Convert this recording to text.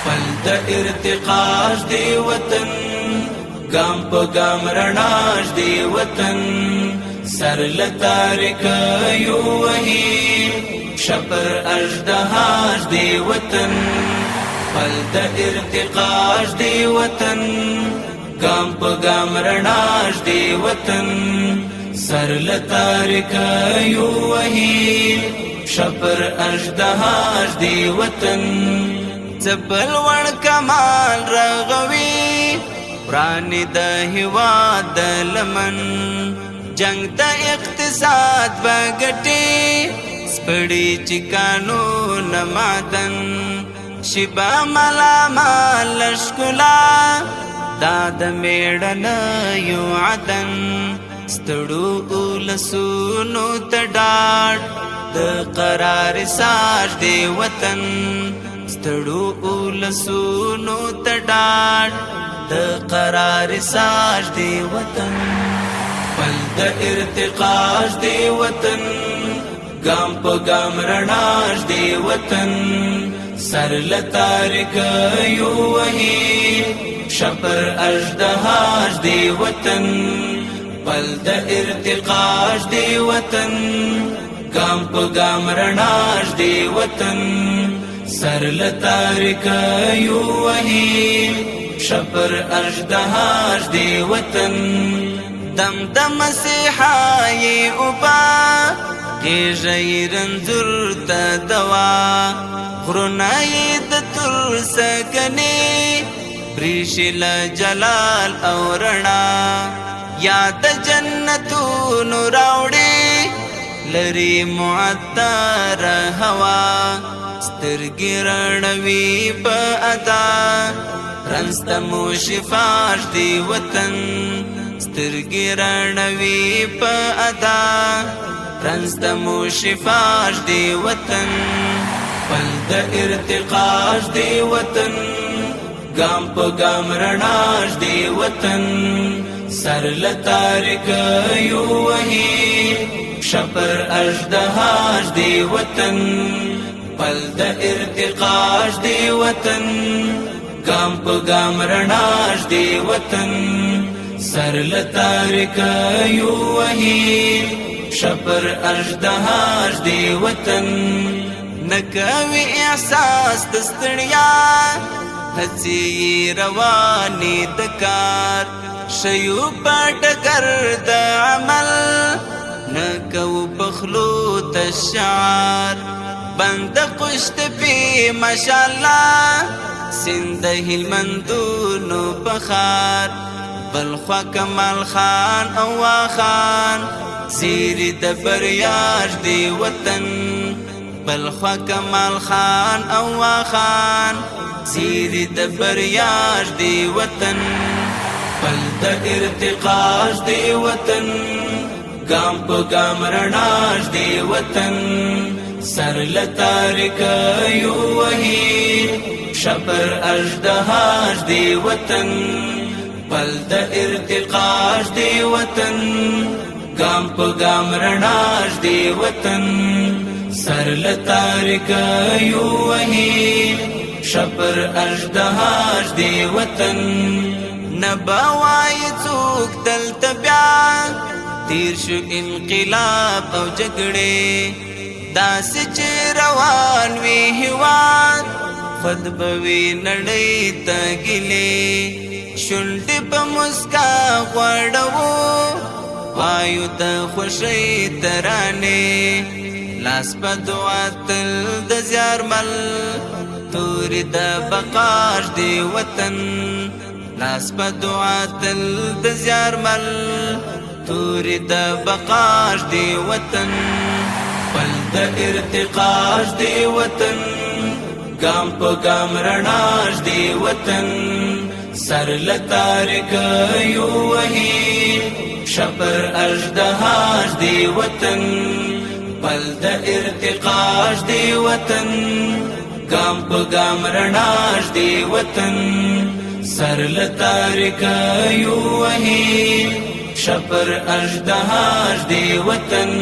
پل د ارتقاش دی وطن گام پا گام رناش دی وطن سر لتارک یو وحی شپر اجدهاش دی وطن پل د ارتقاش دی وطن گام پا گام رناش دی وطن سر لتارک یو وحی شپر اجدهاش دی وطن زبل ور کمال رغوی پرانی د هواد د لمن جنگ د اقتصاد بغټي سپړي چکانو نمادن شبا ملا مال شکلا داد میړن یو عدن ستړو لسونو تډاړ د قرار ساج دی وطن ستړو لسونو تډاړ د قرار ساج دی وطن پل د ارتقاش دی وطن گام پا گام رناش دی وطن سر لتارک یو وحی شپر اجدهاش دی وطن پل د ارتقاش دی وطن گام پا گام رناش دی وطن سر لتارک یو وحی شپر اجدهاش دی وطن دم دم مسیحای اوبا کیږي رنځور ته دوا غرنای د تر سکنی بریشل جلال او رڼا یاد جنتونو راوړي لری معطر هوا سترګې رڼوي په ادا رنستمو شفاش دی وطن سترګې رڼوي په ادا رنستمو شفاش دی وطن پل د ارتقاش دی وطن گام په گام رڼاش دی وطن سر لتارک یو وحی شپر اجدهاش دی وطن پل د ارتقاش دی وطن گام پا گام رناش دی وطن سر لتارک یو وحی شپر اجدهاش دی وطن نکوی احساس دستړیا هڅې روانې دکار شیو پټکر د عمل نکو بخلو تشعار بند قشت پی ماشاءالله سند هلمندونو بخار بلخوا کمال خان او خان زیری د بریاش دی وطن بلخوا کمال خان او خان زیری د بریاش دی وطن پل د ارتقاش دی وطن گام پا گام رناش دی وطن سر لتارک یو وحی شپر اجدهاش دی وطن پل د ارتقاش دی وطن گام پا گام رناش دی وطن سر لتارک یو وحی شپر اجدهاش دی وطن نباوای څوک دلته بیا تیر شو انقلاب او جګړې داسې چې روان وی هواد خود بوي نړۍ ته ګلې شونډې په مسکا غوړو وایو د خوشۍ ترانې لاس په دعا تل د زیارمل تورې د بقاش دی وطن لاس په دعا تل د زیارمل تورې د بقاش دی وطن پل د ارتقاش دی وطن گام پا گام رناش دی وطن سر لتارک یو وحی شپر اجدهاش دی وطن پل د ارتقاش دی وطن گام پا گام رناش دی وطن سر لتارک یو وحی شپر اجدهاش دی وطن